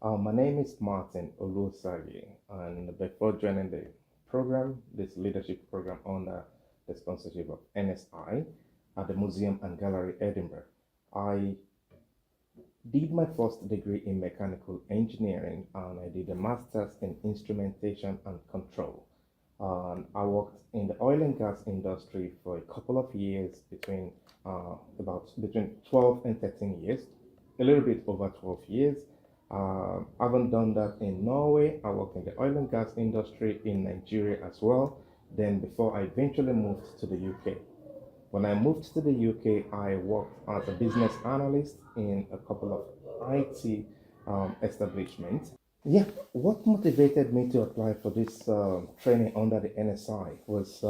My name is Martin Osagie, and before joining the program, this leadership program under the sponsorship of NSI at the Museum and Gallery Edinburgh, I did my first degree in mechanical engineering and I did a master's in instrumentation and control. I worked in the oil and gas industry for a couple of years, between 12 and 13 years, a little bit over 12 years. I haven't done that in Norway. I worked in the oil and gas industry in Nigeria as well. Then before I eventually moved to the UK. When I moved to the UK, I worked as a business analyst in a couple of IT establishments. Yeah, what motivated me to apply for this training under the NSI was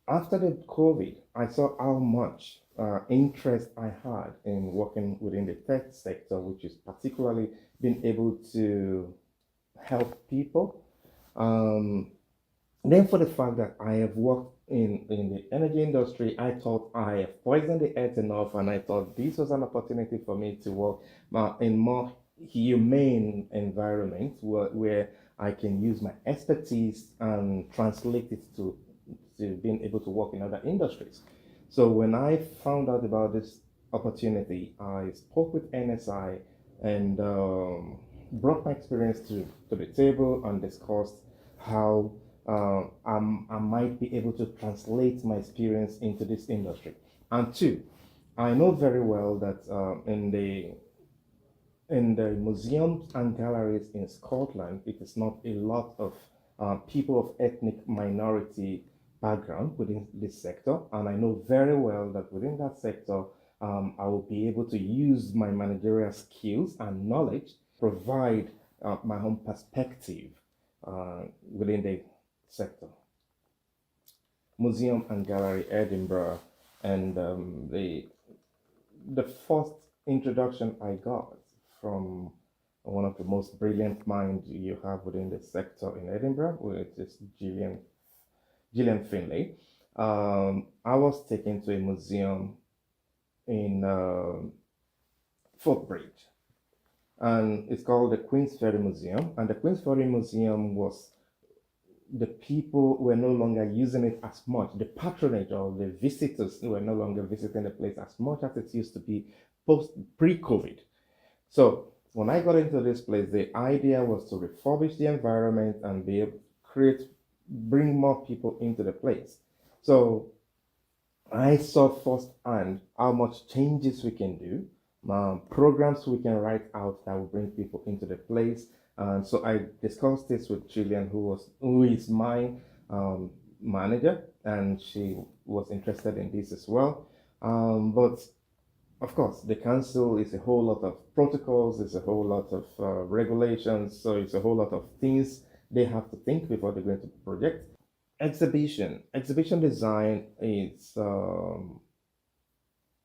after the COVID, I saw how much interest I had in working within the tech sector, which is particularly being able to help people. Um, then for the fact that I have worked in the energy industry, I thought I have poisoned the earth enough, and I thought this was an opportunity for me to work in more humane environment where I can use my expertise and translate it to being able to work in other industries. So when I found out about this opportunity, I spoke with NSI and brought my experience to the table and discussed how I might be able to translate my experience into this industry. And two, I know very well that in the museums and galleries in Scotland, it is not a lot of people of ethnic minority background within this sector. And I know very well that within that sector, I will be able to use my managerial skills and knowledge, provide my own perspective within the sector. Museum and Gallery Edinburgh, and the first introduction I got from one of the most brilliant minds you have within the sector in Edinburgh, which is Gillian Finlay. I was taken to a museum in Footbridge, and it's called the Queensferry Museum. And the Queensferry Museum was the people were no longer using it as much. The patronage or the visitors were no longer visiting the place as much as it used to be pre-COVID. So when I got into this place, the idea was to refurbish the environment and be able to bring more people into the place. So I saw firsthand how much changes we can do, programs we can write out that will bring people into the place. And so I discussed this with Gillian, who is my manager, and she was interested in this as well. But of course, the council is a whole lot of protocols, it's a whole lot of regulations, so it's a whole lot of things they have to think before they go into the project. Exhibition design is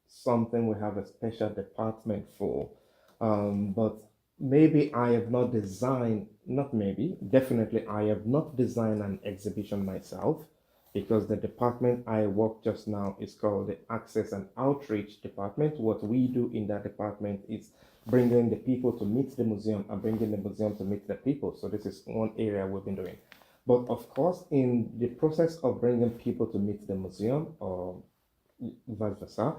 something we have a special department for, but maybe I have not designed, not maybe, definitely I have not designed an exhibition myself, because the department I work just now is called the Access and Outreach Department. What we do in that department is bringing the people to meet the museum and bringing the museum to meet the people. So this is one area we've been doing. But of course, in the process of bringing people to meet the museum or vice versa,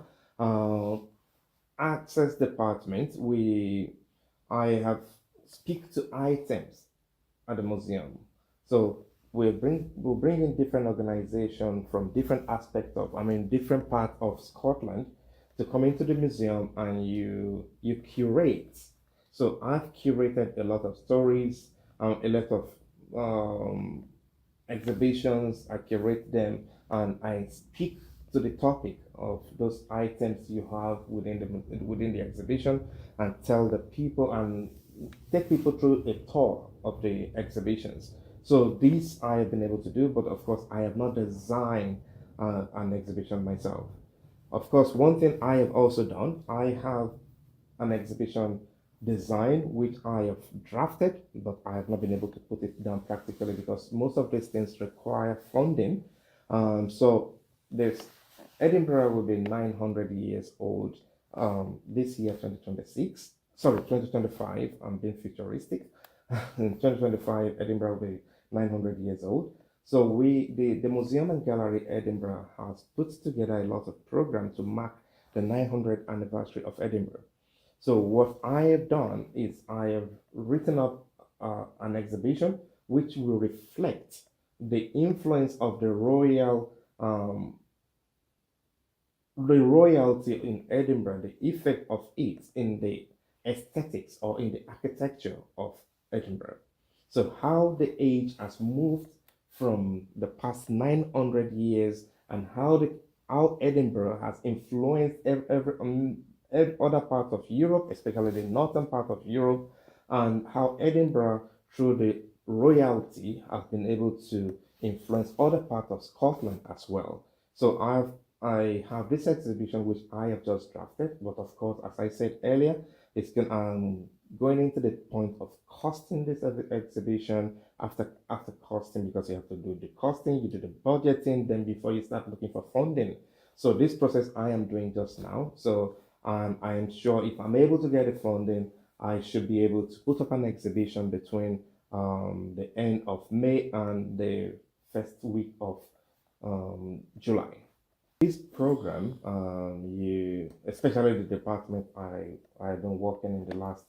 Access Department, I have speak to items at the museum. So we'll bring in different organizations from different aspects different parts of Scotland to come into the museum, and you curate. So I've curated a lot of stories, a lot of exhibitions. I curate them and I speak to the topic of those items you have within the exhibition, and tell the people and take people through a tour of the exhibitions. So this I have been able to do, but of course I have not designed an exhibition myself. Of course, one thing I have also done, I have an exhibition design which I have drafted, but I have not been able to put it down practically because most of these things require funding. So there's Edinburgh will be 900 years old this year, 2026. sorry, 2025, I'm being futuristic. In 2025, Edinburgh will be 900 years old. So the Museum and Gallery Edinburgh has put together a lot of programs to mark the 900th anniversary of Edinburgh. So what I have done is I have written up an exhibition which will reflect the influence of the royalty in Edinburgh, the effect of it in the aesthetics or in the architecture of Edinburgh. So how the age has moved from the past 900 years and how Edinburgh has influenced every other part of Europe, especially the northern part of Europe, and how Edinburgh, through the royalty, has been able to influence other parts of Scotland as well. So I have this exhibition which I have just drafted, but of course, as I said earlier, going into the point of costing this exhibition after costing, because you have to do the costing, you do the budgeting, then before you start looking for funding. So this process I am doing just now. So I am sure if I'm able to get the funding, I should be able to put up an exhibition between the end of May and the first week of July. This program, especially the department I've been working in the last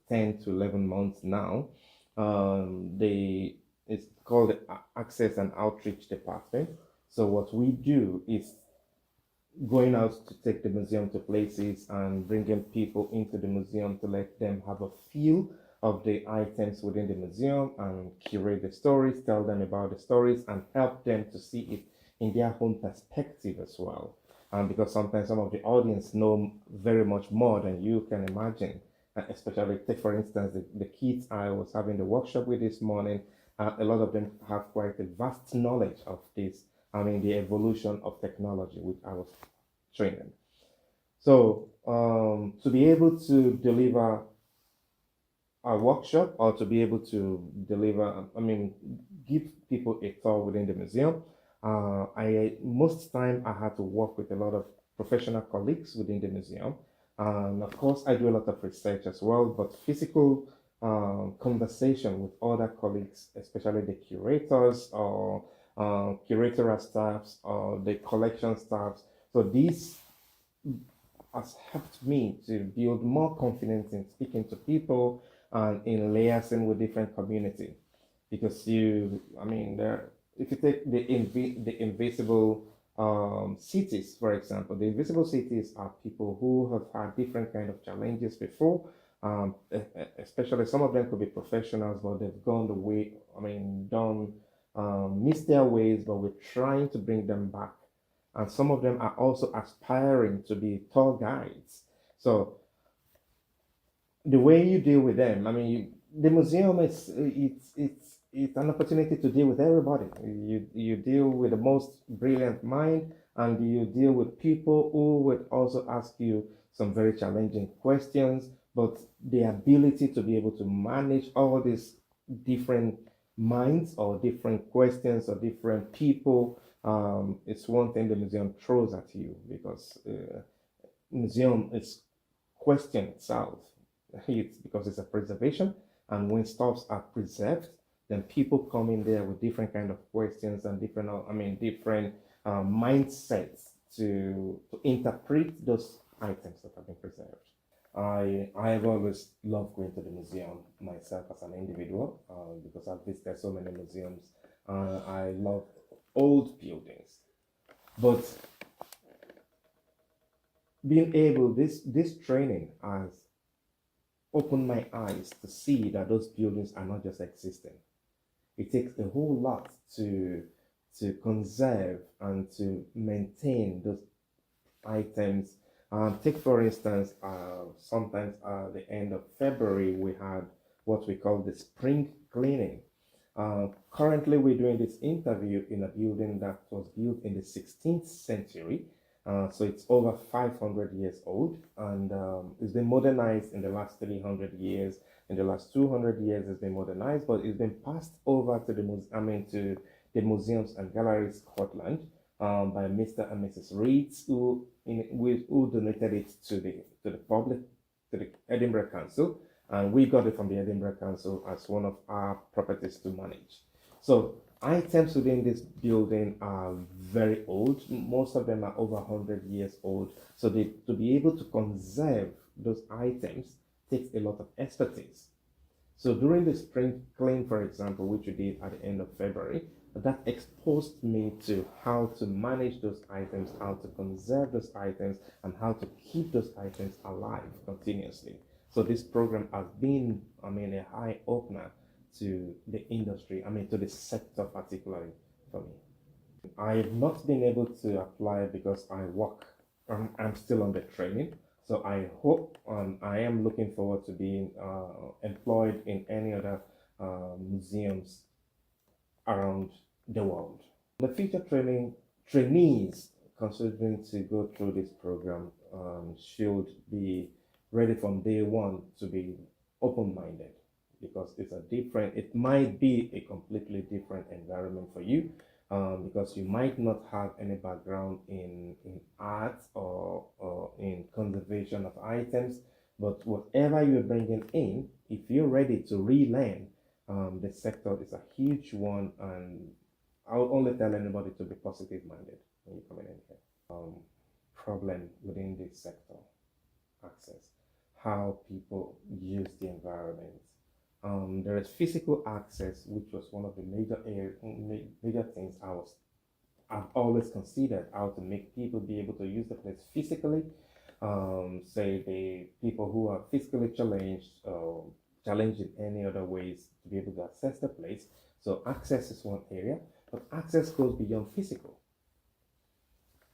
10 to 11 months now, it's called the Access and Outreach Department. So what we do is going out to take the museum to places and bringing people into the museum to let them have a feel of the items within the museum and curate the stories, tell them about the stories, and help them to see it in their own perspective as well. Because sometimes some of the audience know very much more than you can imagine. Especially, take for instance, the kids I was having the workshop with this morning, a lot of them have quite a vast knowledge of this, the evolution of technology, which I was training. So to be able to deliver a workshop or to be able to deliver, give people a tour within the museum, most time I had to work with a lot of professional colleagues within the museum. And of course, I do a lot of research as well, but physical conversation with other colleagues, especially the curators or curatorial staffs or the collection staffs. So this has helped me to build more confidence in speaking to people and in liaising with different community. Because if you take the invisible cities, for example, the invisible cities are people who have had different kind of challenges before. Especially some of them could be professionals, but they've gone the way, missed their ways, but we're trying to bring them back. And some of them are also aspiring to be tour guides. So the way you deal with them, the museum it's an opportunity to deal with everybody. You deal with the most brilliant mind, and you deal with people who would also ask you some very challenging questions, but the ability to be able to manage all these different minds or different questions or different people, it's one thing the museum throws at you, because museum is question itself. It's because it's a preservation, and when stuffs are preserved, then people come in there with different kind of questions and different mindsets to interpret those items that have been preserved. I've always loved going to the museum myself as an individual, because I've visited so many museums. I love old buildings, but being able, this training has opened my eyes to see that those buildings are not just existing. It takes a whole lot to conserve and to maintain those items. Take for instance, sometimes at the end of February, we had what we call the spring cleaning. Currently, we're doing this interview in a building that was built in the 16th century. So it's over 500 years old, and it's been modernized in the last 300 years. In the last 200 years, it's been modernized, but it's been passed over to the Museums and Galleries Scotland by Mr. and Mrs. Reeds, who donated it to the public, to the Edinburgh Council, and we got it from the Edinburgh Council as one of our properties to manage. So items within this building are very old. Most of them are over 100 years old. So to be able to conserve those items takes a lot of expertise. So during the spring clean, for example, which we did at the end of February, that exposed me to how to manage those items, how to conserve those items, and how to keep those items alive continuously. So this program has been, a eye opener to the industry, to the sector particularly for me. I've not been able to apply because I'm still on the training. So I hope I am looking forward to being employed in any other museums around the world. The future trainees considering to go through this program should be ready from day one to be open-minded, because it might be a completely different environment for you, because you might not have any background in art or in conservation of items, but whatever you're bringing in, if you're ready to relearn, the sector is a huge one, and I'll only tell anybody to be positive minded when you come in here. Problem within this sector: access, how people use the environment. There is physical access, which was one of the major things I've always considered, how to make people be able to use the place physically. Say the people who are physically challenged in any other ways to be able to access the place. So access is one area, but access goes beyond physical.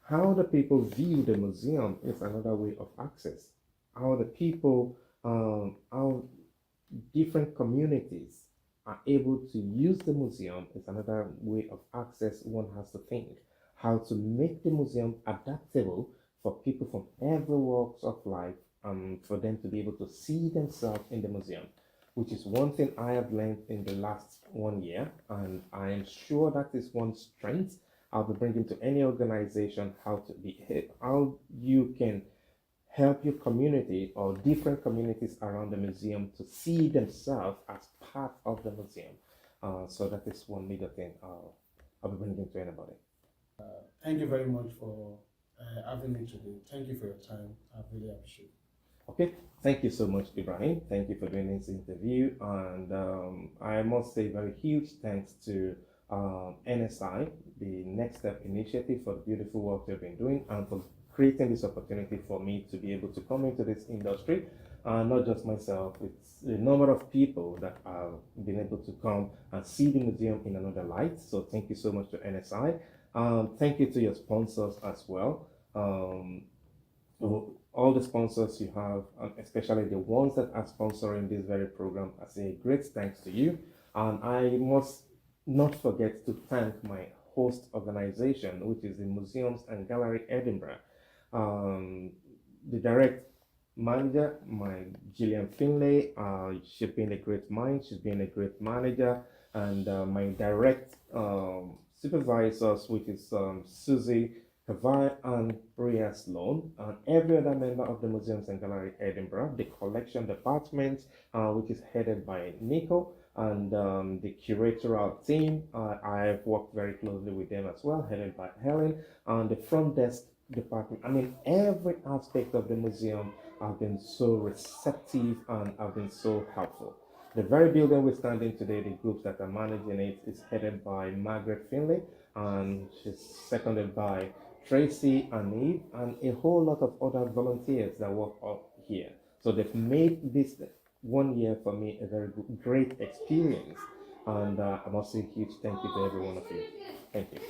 How the people view the museum is another way of access. How the people, how different communities are able to use the museum is another way of access one has to think. How to make the museum adaptable for people from every walks of life, for them to be able to see themselves in the museum, which is one thing I have learned in the last 1 year, and I am sure that is one strength I'll be bringing to any organization, how you can help your community or different communities around the museum to see themselves as part of the museum. So that is one major thing I'll be bringing to anybody. Thank you very much for having me today. Thank you for your time. I really appreciate it. Okay, thank you so much, Ibrahim. Thank you for doing this interview, and I must say very huge thanks to NSI, the Next Step Initiative, for the beautiful work they've been doing, and for creating this opportunity for me to be able to come into this industry. Not just myself, it's a number of people that have been able to come and see the museum in another light. So thank you so much to NSI. Thank you to your sponsors as well. All the sponsors you have, especially the ones that are sponsoring this very program, I say great thanks to you. And I must not forget to thank my host organization, which is the Museums and Gallery Edinburgh. The direct manager, my Gillian Finlay, she's been a great mind, she's been a great manager, and my direct supervisors, which is Susie Kavai and Priya Sloan, and every other member of the Museums and Gallery Edinburgh, the collection department, which is headed by Nico, and the curatorial team. I've worked very closely with them as well, headed by Helen, and the front desk department. Every aspect of the museum have been so receptive and have been so helpful. The very building we're standing today, the groups that are managing it, is headed by Margaret Finlay, and she's seconded by Tracy and Eve, and a whole lot of other volunteers that work up here. So they've made this 1 year for me a very great experience, and I must say a huge thank you to every one of you. Thank you.